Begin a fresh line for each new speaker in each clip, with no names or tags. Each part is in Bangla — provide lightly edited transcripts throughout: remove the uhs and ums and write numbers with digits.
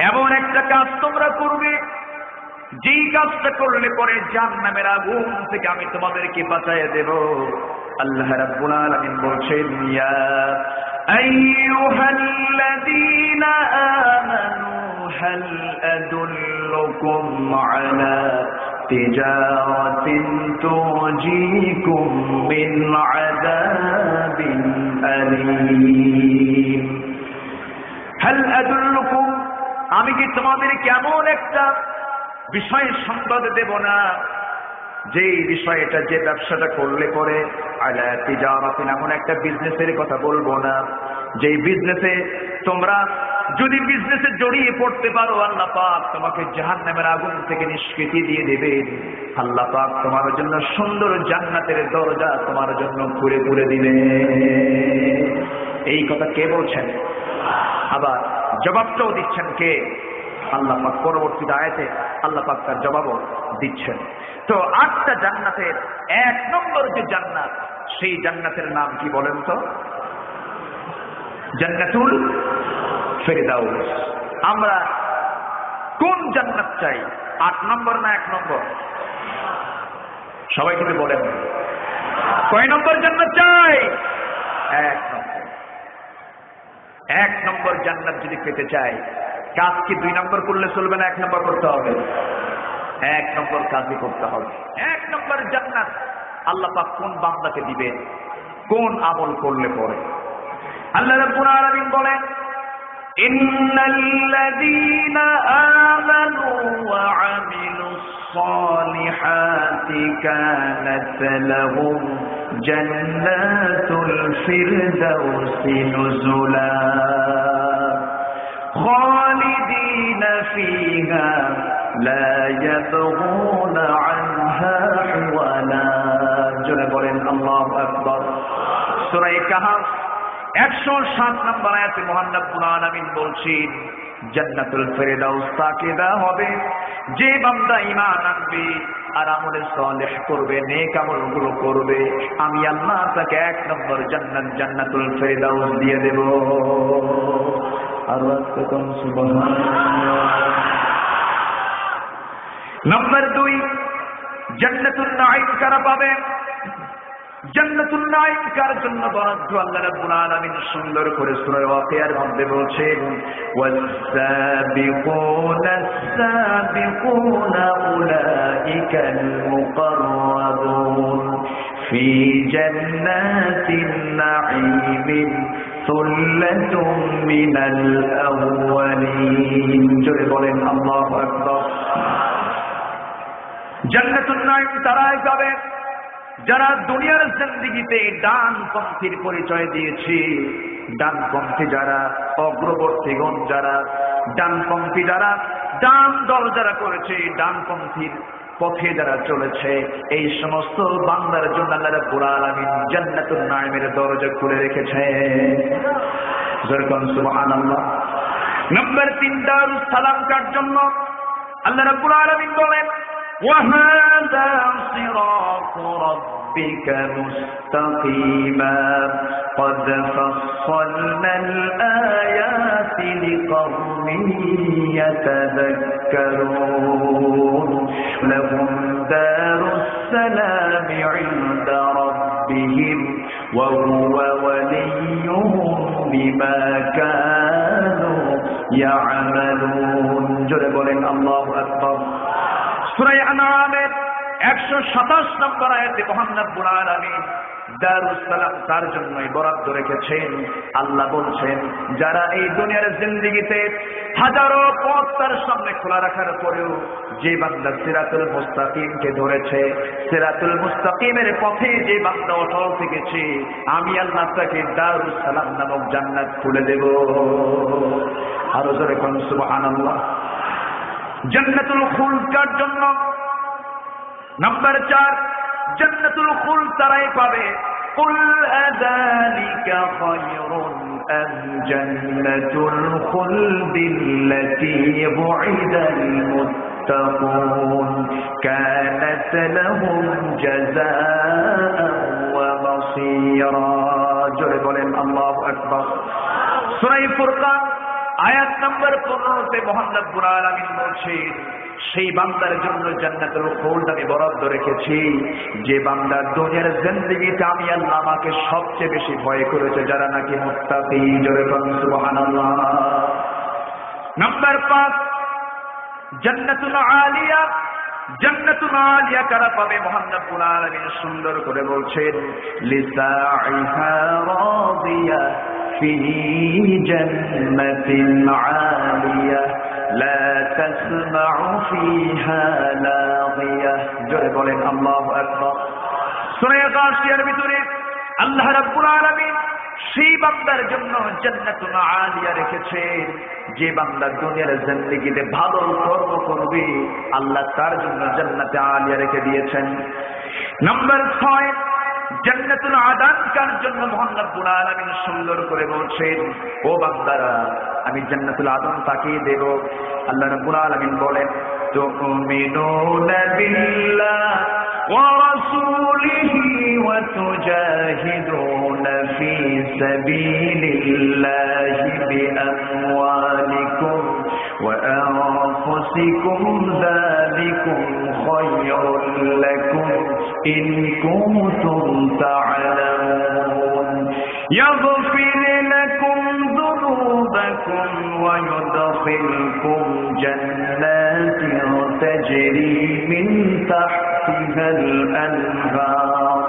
এমন একটা কাজ তোমরা করবে যেই কাজটা করলে পরে জাহান্নামের আগুন থেকে আমি তোমাদেরকে বাঁচিয়ে দেব। আল্লাহ রাব্বুল আলামিন বলছেন, ইয়া আইয়ুহাল্লাযীনা আমানু হাল আদুল্লুকুম আলা তিজারাতিন তুজিকুম মিন আযাবিন আলীম। হাল আদুল্লুকুম, আমি কি তোমাদের কেমন একটা বিষয়ের সংবাদ দেব না, যে বিষয়টা, যে ব্যবসাটা করলে পরে আলা তিজারাতিন, এমন একটা বিজনেসের কথা বলবো না, যেই বিজনেসে তোমরা যদি বিজনেসে জড়িয়ে পড়তে পারো আল্লাহ পাক তোমাকে জাহান্নামের আগুন থেকে নিষ্কৃতি দিয়ে দেবেন। আল্লাহ পাক তোমার জন্য সুন্দর জান্নাতের দরজা তোমার জন্য খুলে খুলে দিবেন। এই কথা কে বলছেন? আবার জবাবটাও দিচ্ছেন কে? আল্লাহ পাক পরবর্তীতে আয়াতে আল্লাহ পাক তার জবাবও দিচ্ছেন। তো 8টা জান্নাতের 1 নম্বর যে জান্নাত, সেই জান্নাতের নাম কি বলেন তো? জান্নাতুল ফেরদাউস। আমরা কোন জান্নাত চাই? 8 নম্বর না 1 নম্বর? সবাই কিন্তু বলেন কয় নম্বর জান্নাত চাই? 1 নম্বর। 1 নম্বর জান্নাত যদি পেতে চাই, কাজ কি 2 নম্বর করলে চলবে না? 1 নম্বর করতে হবে। 1 নম্বর কাজই করতে হবে। 1 নম্বর জান্নাত আল্লাহ পাক কোন বান্দাকে দিবেন? কোন আমল করলে পরে? আল্লাহ রাব্বুল আলামিন বলেন, ইন্নাল্লাযীনা আমানু ওয়া আমিলুস সালিহাতি কানাত লাহুম জান্নাতুল ফিরদাউসি নুজুলা খালিদিনা ফিহা লা ইয়াবগুনা আনহা হিওয়ালা। জোরে বলেন আল্লাহু আকবার। সূরা কাহফ 107 নম্বর আয়াতে মহান রব্বুল আলামিন বলছেন, জান্নাতুল ফেরদাউস তাকে দেওয়া হবে যে বান্দা ঈমান আনবে আর আমলে সালেহ করবে, নেক আমলগুলো করবে। আমি আল্লাহ তাকে 1 নম্বর জান্নাত, জান্নাতুল ফেরদাউস দিয়ে দেব। আর ওয়াক্তম সুবহানাল্লাহ। নম্বর 2, জান্নাতুল নাঈম কারা পাবে? জান্নাতুল নাঈম কার জন্য বরাদ্দ? আল্লাহ রাব্বুল আলামিন সুন্দর করে সূরা ওয়াকিয়ার মধ্যে বলছেন, ওয়াস-সাবিকুনাস সাবিকুনা উলাইকাল মুকাররাবুন ফি জান্নাতিন নাঈমিন সুল্লাতুম মিনাল আউয়ালিন। জোরে বলেন আল্লাহু আকবার। জান্নাতুল নাঈম তারাই পাবে যারা দুনিয়ার জিন্দেগিতে ডানপন্থীর পরিচয় দিয়েছে। ডানপন্থী যারা, অগ্রবর্তীগণ যারা, ডানপন্থী যারা, ডান দল যারা করেছে, ডানপন্থীর পথে যারা চলেছে, এই সমস্ত বান্দার জন্য আল্লাহ রাব্বুল আলামিন জান্নাতুল নাঈমের দরজা খুলে রেখেছে। যেরকম সুবহানাল্লাহ। নম্বর 3, দারুস সালাম কার জন্য? আল্লাহ রাব্বুল আলামিন বলেন, وَهَذَا صِرَاطُ رَبِّكَ مُسْتَقِيمًا قَدْ فَصَّلْنَا الْآيَاتِ لِقَوْمٍ يَتَذَكَّرُونَ لَهُمْ دَارُ السَّلَامِ عِندَ رَبِّهِمْ وَهُوَ وَلِيُّهُمْ بِمَا كَانُوا يَعْمَلُونَ। জোরে বলেন আল্লাহু আকবার। সূরা আনআমের 127 নম্বর আয়াতে মহান রব্বুল আলামিন দারুস সালাম তার জন্যই বরাদ্দ রেখেছেন। আল্লাহ বলছেন, যারা এই দুনিয়ার জিন্দেগিতে হাজারো পথ তার সামনে খোলা রাখার পরেও যে বান্দা সিরাতুল মুস্তাকিমকে ধরেছে, সিরাতুল মুস্তাকিমের পথে যে বান্দা অটল থেকেছে, আমি আল্লাহ তাকে দারুস সালাম নামক জান্নাত খুলে দেব। আরো জোরে কোন সুবহানাল্লাহ। জান্নাতুল খুলদ কার জন্য? নম্বর 4, জান্নাতুল খুলদ তারাই পাবে। কুল আযালিকা খায়রুন আম জান্নাতুল খুলদিল্লাতী বু'িদাল মুত্তাকুন কানাত লাহুম জাযাআন ওয়া মাসীরা। জোরে বলেন আল্লাহু আকবার। সূরা ফুরকান আয়াত নম্বর 15-তে মহান রব্বুল আলামিন বলছেন, সেই বান্দার জন্য জান্নাতুল খুলদ আমি বরাদ্দ রেখেছি যে বান্দা দুনিয়ার জিন্দেগিতে আমি আল্লাহ আমাকে সবচেয়ে বেশি ভয় করেছে, যারা নাকি মুত্তাকি। জোরে বলুন সুবহানাল্লাহ। নাম্বার 5, জান্নাতুল আলিয়া। জান্নাতুল আলিয়া কারা পাবে? মহান রব্বুল আলামিন সুন্দর করে বলছেন, লিসাইহা রাদিয়া ফি জান্নাতিন আলিয়া লা তাসমাউ ফিহা লাগিয়া। জোরে বলেন আল্লাহু আকবার। সূরা গাশিয়ার ভিতরে আল্লাহ রাব্বুল আলামিন সেই বান্দার জন্য জান্নাতুল আলিয়া রেখেছেন, যে বান্দা দুনিয়ার জিন্দেগিতে ভালো কর্ম করবে আল্লাহ তার জন্য জান্নাতে আলিয়া রেখে দিয়েছেন। নাম্বার 6, জান্নাতুল আদান কার জন্য? মহান রব্বুল আলামিন সুন্দর করে বলছেন, ও বান্দারা আমি জান্নাতুল আদান তাকে দেব। আল্লাহ রাব্বুল আলামিন বলেন, তুমিনুনা বিল্লাহ ওয়া রাসূলিহি ওয়া তুজাহিদুনা ফি সাবিলিল্লাহি বিআমওয়ালিকুম ওয়া আনফুসিকুম যালিকুম খায়রুল লাকুম ইন কুনতুম তা'লামুন ইয়াগফির লাকুম যুনুবাকুম ওয়া ইউদখিলকুম জান্নাতিন তাজরি মিন তাহতিহাল আনহার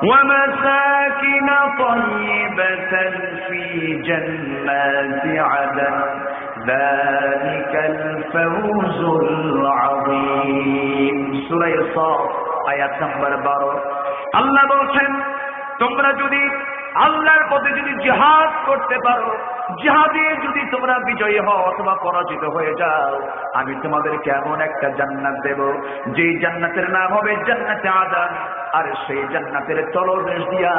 ওয়া মাসাকিন তাইয়্যিবাতান ফি জান্নাতি আদন যালিকাল ফাওজুল আযীম। সূরা সাফ আয়াত নম্বর 12। আল্লাহ বলছেন, তোমরা যদি আল্লাহর পথে যদি জিহাদ করতে পারো, জিহাদে যদি তোমরা বিজয়ী হও অথবা পরাজিত হয়ে যাও, আমি তোমাদেরকে এমন একটা জান্নাত দেব যে জান্নাতের নাম হবে জান্নাতে আদান। আর সেই জান্নাতের তলদেশ দিয়া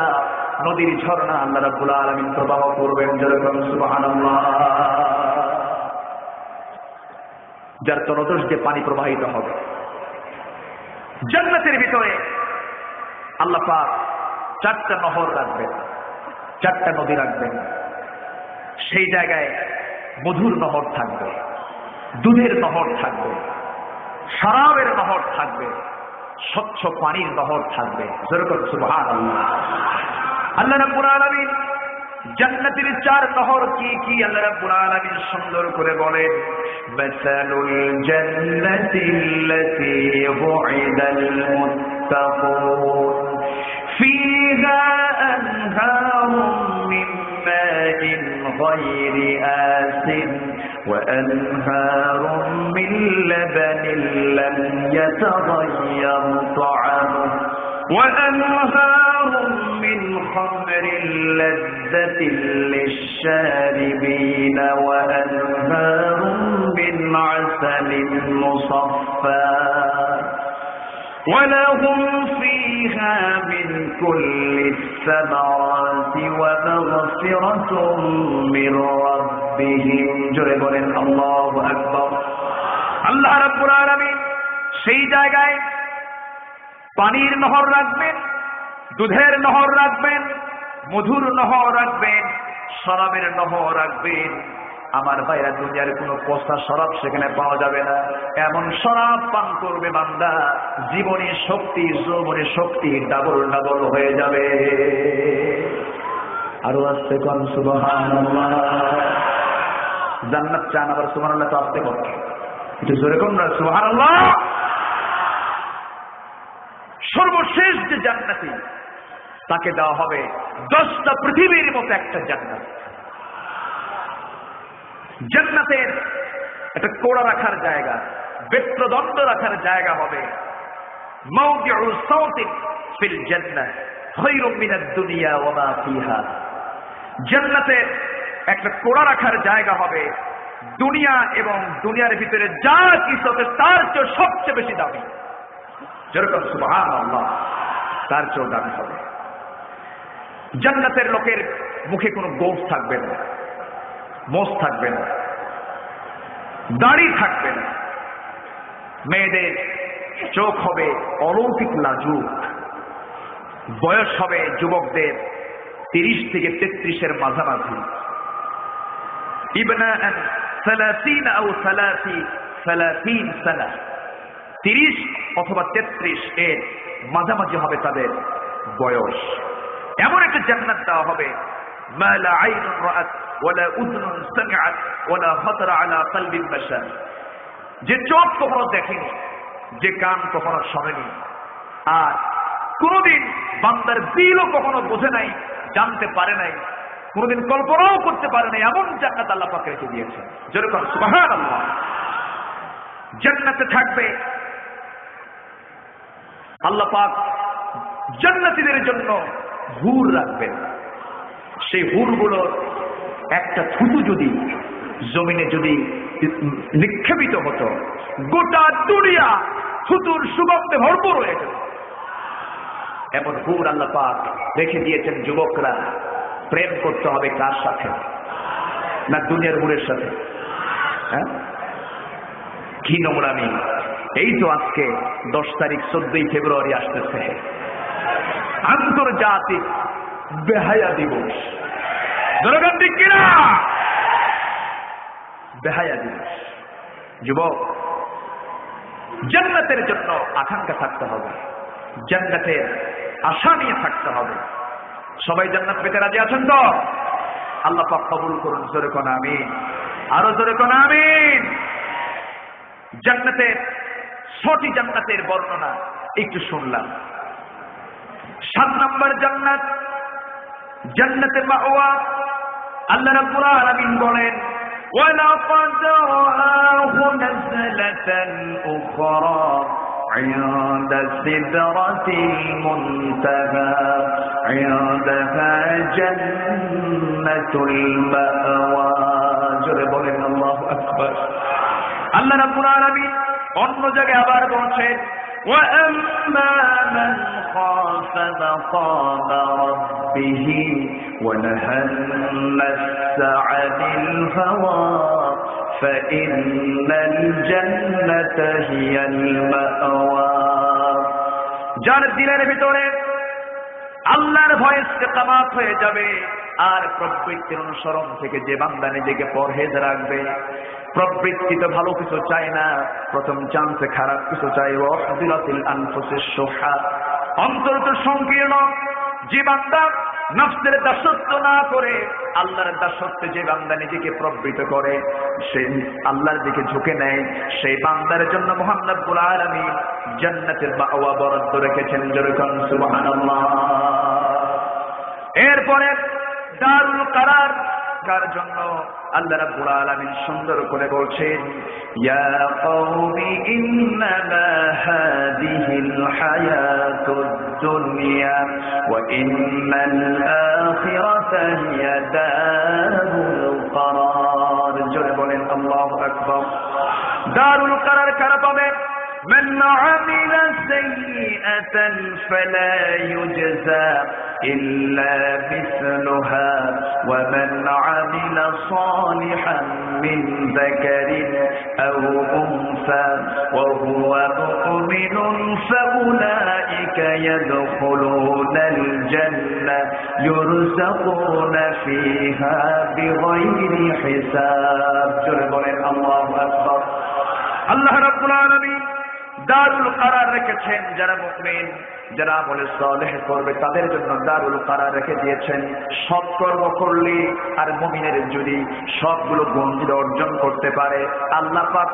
নদীর ঝর্ণা আল্লাহ রাব্বুল আলামিন প্রবাহ করবেন। যেরকম সুবহানাল্লাহ, যার তলদেশ দিয়ে পানি প্রবাহিত হবে। জান্নাতের ভিতরে আল্লাহ পাক 4টা নহর রাখবেন, 4টা নদী রাখবেন। সেই জায়গায় মধুর নহর থাকবে, দুধের নহর থাকবে, শরাবের নহর থাকবে, স্বচ্ছ পানির নহর থাকবে। যেরকম সুবহানাল্লাহ। আল্লাহ রাব্বুল আলামিন জান্নাতের 4 নহর কি কি আল্লাহ রাব্বুল আলামিন সুন্দর করে বলেন, মাসালুল জান্নাতিল্লাতী বুইদাল মুত্তাকুন ফিহা আনহারুম মিন মাইন গায়রি আসিন ওয়া আনহারুম মিন লাবানিন লাম ইয়াতাগায়্যার তা'আমুহু ওয়া আনহারুম মিন খামরিন লাযযাতিন লিশ-শারিবিন ওয়া আনহারুম মিন আসালিন মুসাফফা ولهم فيها من كل الثمرات ومغفرة من ربهم। জোরে বলেন আল্লাহু আকবার। আল্লাহ রাব্বুল আলামিন সেই জায়গায় পানির নহর রাখবেন, দুধের নহর রাখবেন, মধুর নহর রাখবেন, শরাবের নহর রাখবেন। আমার ভাইরা, দুনিয়ার কোনো পচা শরাব সেখানে পাওয়া যাবে না। এমন শরাব পান করবে বান্দা, জীবনী শক্তি, যৌবনী শক্তি ডাবল ডাবল হয়ে যাবে। আরো আস্তে কোন সুবহানাল্লাহ। জান্নাত চান, আবার সুবহানাল্লাহ তো আস্তে কোন, একটু জোরে কোন না সুবহানাল্লাহ। সর্বশেষ যে জান্নাতি তাকে দেওয়া হবে 10টা পৃথিবীর মতো একটা জান্নাত। জান্নাতের একটা কোড়া রাখার জায়গা, বেত্রদণ্ড রাখার জায়গা হবে। মাওদিউ সাওতিন ফিল জান্নাহ খায়রুম মিনাদ দুনিয়া ওয়া মা ফিহা। জান্নাতের একটা কোড়া রাখার জায়গা হবে, দুনিয়া এবং দুনিয়ার ভিতরে যা কিছু আছে তার চেয়ে সবচেয়ে বেশি দামি। যেরকম সুবহানাল্লাহ, তার চেয়ে দামি হবে। জান্নাতের লোকের মুখে কোনো গোঁফ থাকবে না, মোষ থাকবে না, দাড়ি থাকবে না। মেয়েদের চোখ হবে অলৌকিক লাজুক। বয়স হবে যুবকদের 30 থেকে 33-এর মাঝামাঝি। ইবনাআন 30 আও 30 সানা, 30 অথবা 33 এর মাঝামাঝি হবে তাদের বয়স। এমন একটা জান্নাত দেওয়া হবে মা লা আইনুন রাআত ওয়ালা উযনুন সামিআত ওয়ালা খাতারা আলা কলবিন বাশার, যে চোখ কখনো দেখেনি, যে কান কখনো শোনেনি, আর কোনদিন বান্দার দিলও কখনো বোঝে নাই, জানতে পারে নাই, কোনদিন কল্পনাও করতে পারে নাই, এমন জান্নাত আল্লাহ পাক রেখে দিয়েছেন। যেরকম সুবহানাল্লাহ। জান্নাতে থাকবে আল্লাহ পাক জান্নাতীদের জন্য হুর রাখবেন। সেই হুরগুলোর একটা থুতু যদি জমিনে যদি নিক্ষেপিত হতো, গোটা দুনিয়া থুতুর সুগন্ধে ভরপুর হয়ে যেত। এমন হুর আল্লাহ পাক রেখে দিয়েছেন। যুবকরা প্রেম করতে হবে কার সাথে? না দুনিয়ার হুরের সাথে? হ্যাঁ, কি নোংরামি! এই তো আজকে 10 তারিখ 14 ফেব্রুয়ারি আসতেছে, আন্তর্জাতিক বেহায়া দিবস। জনগণ ঠিক কিনা? বেহায়া দিবস। যুবক, জান্নাতের জন্য আকাঙ্ক্ষা থাকতে হবে, জান্নাতের আশা নিয়ে থাকতে হবে। সবাই জান্নাত পেতে রাজি আছেন তো? আল্লাহ পাক কবুল করুন। জোরে কোন আমিন, আরো জোরে কোন আমিন। জান্নাতের 6টি জান্নাতের বর্ণনা একটু শুনলাম। 7 নম্বর জান্নাত, জান্নাতে মাওয়া। আল্লাহ রাব্বুল আলামিন বলেন, ওয়ালাকাদ রাআহু নাযলাতান উখরা عند سدرة المنتهى عندها جنة المأوى। জোরে বলেন আল্লাহু আকবার। আল্লাহ রাব্বুল আলামিন অন্য জায়গায় আবার বলছেন, وَأَمَّا مَنْ خَافَ مَقَامَ رَبِّهِ وَنَهَى النَّفْسَ عَنِ الْهَوَى فَإِنَّ الْجَنَّةَ هِيَ الْمَأْوَى। যার দিলের ভিতরে আল্লাহর ভয় ইস্তেকামাত হয়ে যাবে, আর প্রবৃত্তির অনুসরণ থেকে যে বান্দা নিজেকে পরহেজ রাখবে, প্রবৃত্তি তো ভালো কিছু চায় না, প্রথম চান্সে খারাপ কিছু চাই। ওয়াহদিলাতিল আনফুসিস সুহা, অন্তর তো সংকীর্ণ। যে বান্দা নফসের দাসত্ব না করে আল্লাহর দাসত্বে যে বান্দা নিজেকে প্রবৃত্ত করে, সে আল্লাহর দিকে ঝুঁকে নেয়, সেই বান্দার জন্য মহান রব্বুল আলামিন জান্নাতের মাওয়া বরাদ্দ রেখেছেন। যেরকম সুবহানাল্লাহ। এরপরে দারুল কারার কার জন্য আল্লাহ রাব্বুল আলামিন সুন্দর করে বলছেন, ইয়া কওমি ইন্নামা হাযিহিল হায়াতুদ দুনিয়া ওয়া ইন্নাল আখিরাতা হিয়া দারুল কারার। জোরে বলেন আল্লাহু আকবার। দারুল কারার কারা পাবে? من عمل سيئة فلا يجزى إلا مثلها ومن عمل صالحا من ذكر أو أنثى وهو مؤمن فأولئك يدخلون الجنة يرزقون فيها بغير حساب। جربوا الله أكبر। الله رب العالمين দারুল কারার রেখেছেন। যারা মুমিন, যারা আমলে সালেহ করবে তাদের জন্য দারুল কারার রেখে দিয়েছেন। সৎকর্ম করলে আর মুমিনের যদি সবগুলো গুণ অর্জন করতে পারে, আল্লাহ পাক